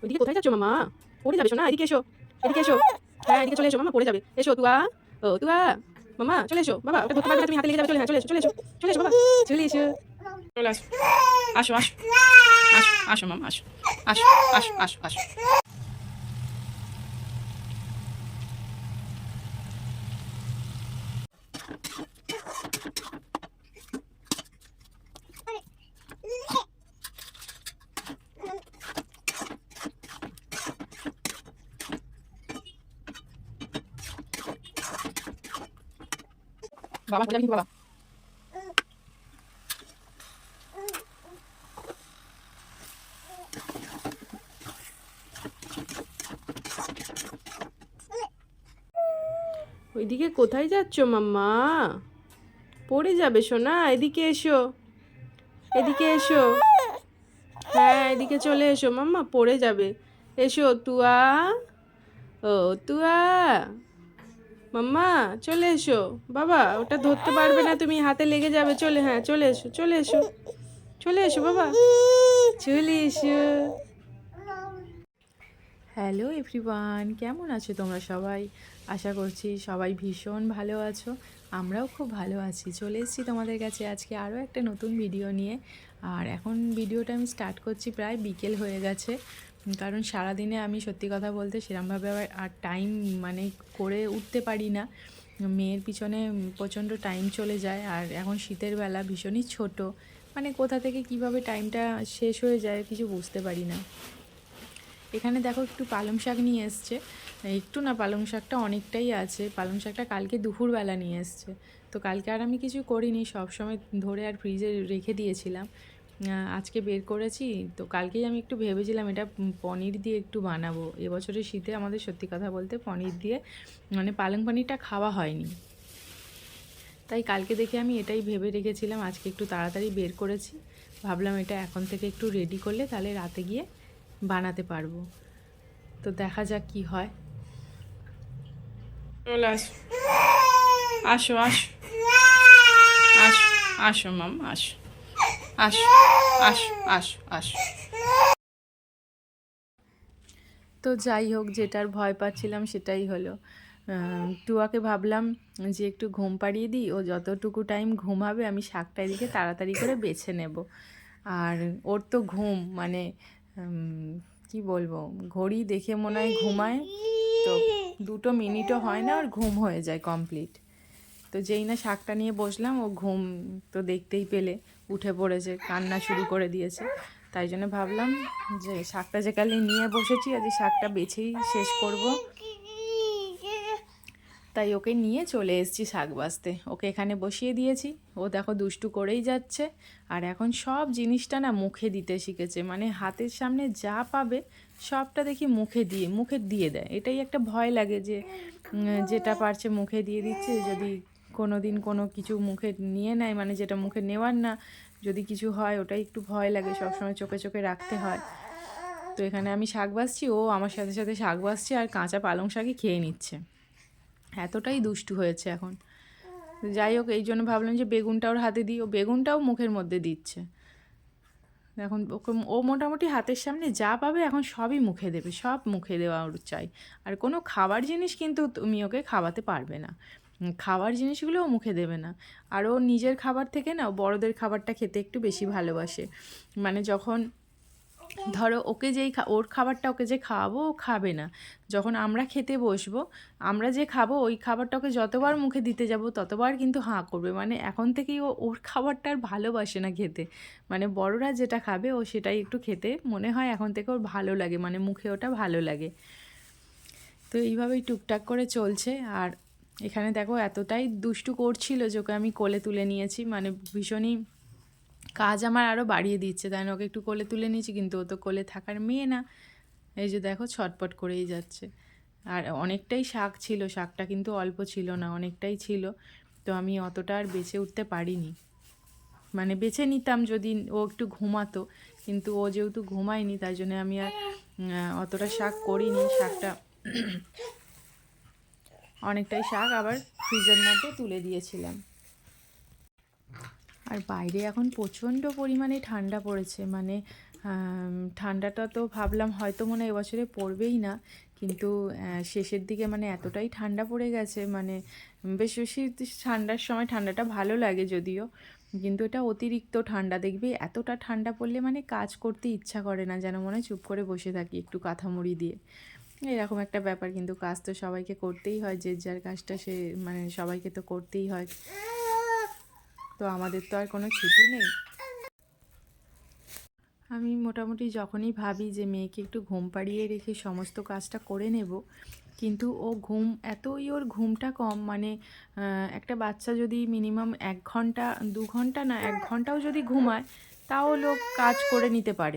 ওইদিকে কোথায় যাচ্ছ মামা? পড়ে যাবে শোনা, এদিকে এসো, এদিকে এসো। হ্যাঁ এদিকে চলে এসো মামা, পড়ে যাবে। এসো তুয়া, ও তুয়া, মামা চলে এসো। বাবা ওটা ধরতে পারবে না, তুমি হাতে লেগে যাবে। চলে, হ্যাঁ চলে এসো, চলে এসো, চলে এসো বাবা, চলে এসো, চলে আসো, আসো আসো, আসো আসো মামা, আসো আসো, আসো আসো আসো। বাবা পড়ে যাবে কিন্তু বাবা। ওইদিকে কোথায় যাচ্ছ মাম্মা? পড়ে যাবে সোনা, এদিকে এসো, এদিকে এসো। হ্যাঁ এদিকে চলে এসো মাম্মা, পড়ে যাবে। এসো তুয়া, ও তুয়া, মাম্মা চলে এসো। বাবা ওটা ধরতে পারবে না, তুমি হাতে লেগে যাবে। চলে, হ্যাঁ চলে এসো, চলে এসো, চলে এসো বাবা, চলে এসো। হ্যালো এভরিওয়ান, কেমন আছো তোমরা সবাই? আশা করছি সবাই ভীষণ ভালো আছো। আমরাও খুব ভালো আছি। চলে এসেছি তোমাদের কাছে আজকে আরও একটা নতুন ভিডিও নিয়ে। আর এখন ভিডিওটা আমি স্টার্ট করছি, প্রায় বিকেল হয়ে গেছে। কারণ সারাদিনে আমি সত্যি কথা বলতে সেরকমভাবে আর টাইম মানে করে উঠতে পারি না। মেয়ের পিছনে প্রচণ্ড টাইম চলে যায়। আর এখন শীতের বেলা, ভীষণই ছোট, মানে কোথা থেকে কিভাবে টাইমটা শেষ হয়ে যায় কিছু বুঝতে পারি না। এখানে দেখো একটু পালং শাক নিয়ে এসছে, একটু না পালং শাকটা অনেকটাই আছে। পালং শাকটা কালকে দুপুরবেলা নিয়ে এসছে, তো কালকে আর আমি কিছু করিনি, সব সময় ধরে আর ফ্রিজে রেখে দিয়েছিলাম। আজকে বের করেছি, তো কালকেই আমি একটু ভেবেছিলাম এটা পনির দিয়ে একটু বানাবো। এবছরের শীতে আমাদের সত্যি কথা বলতে পনির দিয়ে মানে পালং পনিরটা খাওয়া হয়নি, তাই কালকে দেখে আমি এটাই ভেবে রেখেছিলাম। আজকে একটু তাড়াতাড়ি বের করেছি, ভাবলাম এটা এখন থেকে একটু রেডি করলে তাহলে রাতে গিয়ে বানাতে পারবো। তো দেখা যাক কি হয়। চলে আসো, আসো আসো, আসো আসো মাম, আসো আসো, আসো আসো আসো। তো যাই হোক, যেটার ভয় পাচ্ছিলাম সেটাই হলো। টুয়াকে ভাবলাম যে একটু ঘুম পাড়িয়ে দিই, ও যতটুকু টাইম ঘুমাবে আমি শাকটা এদিকে তাড়াতাড়ি করে বেছে নেব। আর ওর তো ঘুম মানে কি বলবো, ঘড়ি দেখে মনে হয় ঘুমায়, তো 2 মিনিটও হয় না ওর ঘুম হয়ে যায় কমপ্লিট। তো যেই না শাকটা নিয়ে বসলাম, ও ঘুম তো দেখতেই পেলে উঠে পড়েছে, কান্না শুরু করে দিয়েছে। তাই জন্য ভাবলাম যে শাকটা যে কালে নিয়ে বসেছি, আজ শাকটা বেছেই শেষ করব। তাই ওকে নিয়ে চলে এসেছি শাক বাছতে, ওকে এখানে বসিয়ে দিয়েছি। ও দেখো দুষ্টু করেই যাচ্ছে। আর এখন সব জিনিসটা না মুখে দিতে শিখেছে, মানে হাতের সামনে যা পাবে সবটা দেখি মুখে দিয়ে দেয়। এটাই একটা ভয় লাগে যে যেটা পারছে মুখে দিয়ে দিচ্ছে, যদি কোনো দিন কোনো কিছু মুখে নিয়ে নেয়, মানে যেটা মুখে নেওয়ার না, যদি কিছু হয় ওটাই একটু ভয় লাগে, সবসময় চোখে চোখে রাখতে হয়। তো এখানে আমি শাক বাছছি, ও আমার সাথে সাথে শাক বাছছে আর কাঁচা পালং শাকই খেয়ে নিচ্ছে। এতটাই দুষ্টু হয়েছে এখন। যাই হোক, এই জন্য ভাবলাম যে বেগুনটা ওর হাতে দিই, ও বেগুনটাও মুখের মধ্যে দিচ্ছে। এখন ওকে ও মোটামুটি হাতের সামনে যা পাবে এখন সবই মুখে দেবে, সব মুখে দেওয়া ওর চাই। আর কোনো খাবার জিনিস কিন্তু তুমি ওকে খাওয়াতে পারবে না, খাবার জিনিসগুলোও মুখে দেবে না। আর ও নিজের খাবার থেকে না বড়দের খাবারটা খেতে একটু বেশি ভালোবাসে। মানে যখন ধরো ওকে ওর খাবারটা ওকে যে খাওয়াবো ও খাবে না, যখন আমরা খেতে বসবো, আমরা যে খাবো ওই খাবারটা ওকে যতবার মুখে দিতে যাব ততবার কিন্তু হাঁ করবে। মানে এখন থেকেই ও ওর খাবারটা আর ভালোবাসে না খেতে, মানে বড়রা যেটা খাবে ও সেটাই একটু খেতে মনে হয় এখন থেকে ওর ভালো লাগে, মানে মুখে ওটা ভালো লাগে। তো এইভাবেই টুকটাক করে চলছে। আর এখানে দেখো এতটাই দুষ্টু করছিল যে ওকে আমি কোলে তুলে নিয়েছি, মানে ভীষণই কাজ আমার আরও বাড়িয়ে দিচ্ছে, তাই না ওকে একটু কোলে তুলে নিয়েছি, কিন্তু ও তো কোলে থাকার মেয়ে না। এই যে দেখো ছটপট করেই যাচ্ছে। আর অনেকটাই শাক ছিল, শাকটা কিন্তু অল্প ছিল না, অনেকটাই ছিল। তো আমি অতটা আর বেছে উঠতে পারিনি, মানে বেছে নিতাম যদি ও একটু ঘুমাতো, কিন্তু ও যেহেতু ঘুমায়নি তাই জন্য আমি আর অতটা শাক করিনি। শাকটা অনেকটাই শাক আবার ফ্রিজের মধ্যে তুলে দিয়েছিলাম। আর বাইরে এখন প্রচণ্ড পরিমাণে ঠান্ডা পড়েছে, মানে ঠান্ডাটা তো ভাবলাম হয়তো মনে হয় এবছরে পড়বেই না, কিন্তু শেষের দিকে মানে এতটাই ঠান্ডা পড়ে গেছে, মানে বেশ বেশি ঠান্ডার সময় ঠান্ডাটা ভালো লাগে যদিও, কিন্তু এটা অতিরিক্ত ঠান্ডা, দেখবি এতটা ঠান্ডা পড়লে মানে কাজ করতে ইচ্ছা করে না, যেন মনে হয় চুপ করে বসে থাকি একটু কাঁথা মুড়ি দিয়ে, এরকম একটা ব্যাপার। কিন্তু কাজ তো সবাইকে করতেই হয়, যে যার কাজটা সে মানে সবাইকে তো করতেই হয়, তো আমাদের তো আর কোনো ছুটি নেই। আমি মোটামুটি যখনই ভাবি যে মেয়েকে একটু ঘুম পাড়িয়ে রেখে সমস্ত কাজটা করে নেব, কিন্তু ও এতই ওর ঘুমটা কম, মানে একটা বাচ্চা যদি মিনিমাম 1 ঘন্টা 2 ঘন্টা না 1 ঘন্টাও যদি ঘুমায়, তাও লোক কাজ করে নিতে পারে।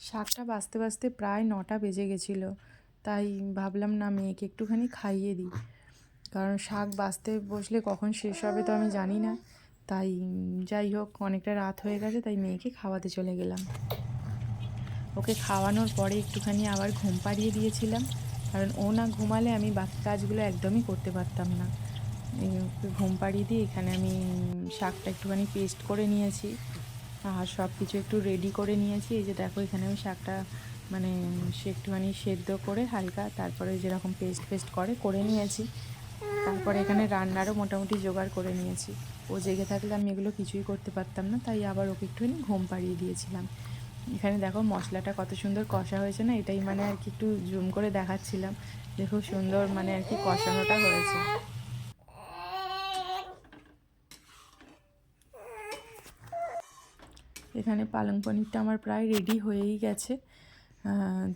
শাকটা বাজতে বাজতে প্রায় 9টা বেজে গেছিলো, তাই ভাবলাম না মেয়েকে একটুখানি খাইয়ে দিই, কারণ শাক বাজতে বসলে কখন শেষ হবে তো আমি জানি না। তাই যাই হোক, অনেকটা রাত হয়ে গেছে, তাই মেয়েকে খাওয়াতে চলে গেলাম। ওকে খাওয়ানোর পরে একটুখানি আবার ঘুম পাড়িয়ে দিয়েছিলাম, কারণ ও না ঘুমালে আমি বাকি কাজগুলো একদমই করতে পারতাম না। ওকে ঘুম পাড়িয়ে দিয়ে এখানে আমি শাকটা একটুখানি পেস্ট করে নিয়েছি, আর সব কিছু একটু রেডি করে নিয়েছি। এই যে দেখো, এখানে আমি শাকটা মানে সে একটুখানি সেদ্ধ করে হালকা, তারপরে যেরকম পেস্ট করে নিয়েছি। তারপরে এখানে রান্নারও মোটামুটি জোগাড় করে নিয়েছি। ও জেগে থাকলে আমি এগুলো কিছুই করতে পারতাম না, তাই আবার ওকে একটুখানি ঘুম পাড়িয়ে দিয়েছিলাম। এখানে দেখো মশলাটা কত সুন্দর কষা হয়েছে না, এটাই মানে আর কি একটু জুম করে দেখাচ্ছিলাম যে খুব সুন্দর মানে আর কি কষানোটা হয়েছে। এখানে পালং পনিরটা আমার প্রায় রেডি হয়েই গেছে।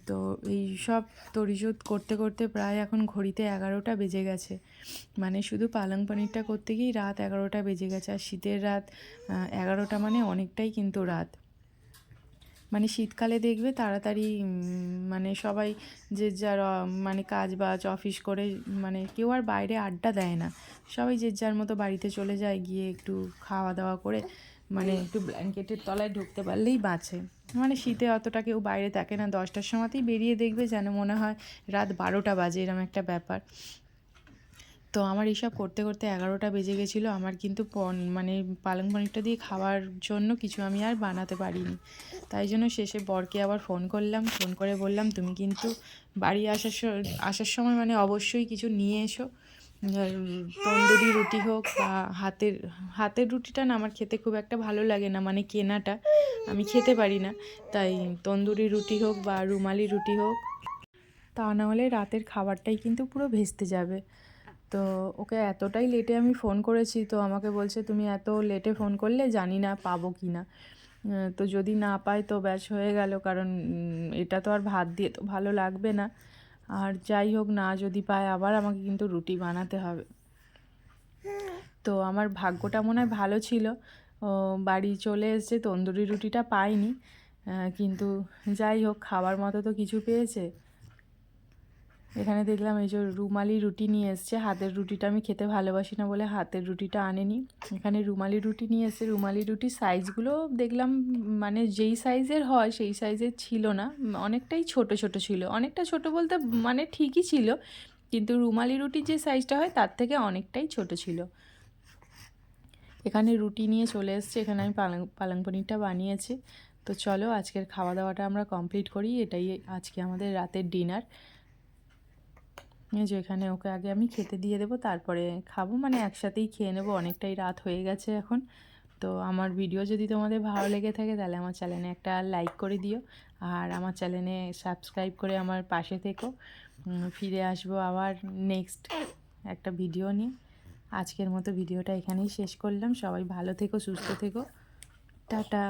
তো এই সব তরিজোত করতে করতে প্রায় এখন ঘড়িতে 11টা বেজে গেছে, মানে শুধু পালং পনিরটা করতে গিয়েই রাত 11টা বেজে গেছে। আর শীতের রাত 11টা মানে অনেকটাই কিন্তু রাত, মানে শীতকালে দেখবে তাড়াতাড়ি মানে সবাই যে যার মানে কাজ বাজ অফিস করে মানে কেউ আর বাইরে আড্ডা দেয় না, সবাই যে যার মতো বাড়িতে চলে যায়, গিয়ে একটু খাওয়া দাওয়া করে মানে একটু ব্ল্যাঙ্কেটের তলায় ঢুকতে পারলেই বাঁচে। মানে শীতে অতটা কেউ বাইরে থাকে না, 10টার সময়তেই বেরিয়ে দেখবে যেন মনে হয় রাত 12টা বাজে, এরম একটা ব্যাপার। তো আমার এইসব করতে করতে 11টা বেজে গেছিলো। আমার কিন্তু মানে পালং পনিরটা দিয়ে খাওয়ার জন্য কিছু আমি আর বানাতে পারিনি, তাই জন্য শেষে বরকে আবার ফোন করলাম, ফোন করে বললাম তুমি কিন্তু বাড়ি আসার সময় মানে অবশ্যই কিছু নিয়ে এসো, তন্দুরি রুটি হোক বা হাতের রুটিটা না আমার খেতে খুব একটা ভালো লাগে না, মানে কেনাটা আমি খেতে পারি না, তাই তন্দুরি রুটি হোক বা রুমালি রুটি হোক, তা না হলে রাতের খাবারটাই কিন্তু পুরো ভেস্তে যাবে। তো ওকে এতটাই লেটে আমি ফোন করেছি, তো আমাকে বলছে তুমি এত লেটে ফোন করলে জানি না পাবো কি না, তো যদি না পাই তো ব্যাস হয়ে গেল, কারণ এটা তো আর ভাত দিয়ে তো ভালো লাগবে না, আর যাই হোক না যদি পায় আবার আমাকে কিন্তু রুটি বানাতে হবে। তো আমার ভাগ্যটা মনে হয় ভালো ছিল, বাড়ি চলে এসেছে, তন্দুরি রুটিটা পাইনি, কিন্তু যাই হোক খাবার মতো তো কিছু পেয়েছে। এখানে দেখলাম এই যে রুমালি রুটি নিয়ে এসছে, হাতের রুটিটা আমি খেতে ভালোবাসি না বলে হাতের রুটিটা আনেনি। এখানে রুমালি রুটি নিয়ে এসছে, রুমালি রুটির সাইজগুলো দেখলাম মানে যেই সাইজের হয় সেই সাইজের ছিল না, অনেকটাই ছোট ছোট ছিল, অনেকটা ছোট বলতে মানে ঠিকই ছিল, কিন্তু রুমালি রুটির যে সাইজটা হয় তার থেকে অনেকটাই ছোট ছিল। এখানে রুটি নিয়ে চলে এসছে, এখানে আমি পালং পনিরটা বানিয়েছি। তো চলো আজকের খাওয়া দাওয়াটা আমরা কমপ্লিট করি, এটাই আজকে আমাদের রাতের ডিনার। যে এখানে ওকে আগে আমি খেতে দিয়ে দেবো, তারপরে খাবো, মানে একসাথেই খেয়ে নেবো, অনেকটাই রাত হয়ে গেছে এখন। তো আমার ভিডিও যদি তোমাদের ভালো লেগে থাকে তাহলে আমার চ্যানেলে একটা লাইক করে দিও, আর আমার চ্যানেলে সাবস্ক্রাইব করে আমার পাশে থেকো। ফিরে আসবো আবার নেক্সট একটা ভিডিও নিয়ে। আজকের মতো ভিডিওটা এখানেই শেষ করলাম, সবাই ভালো থেকো, সুস্থ থেকো, টাটা।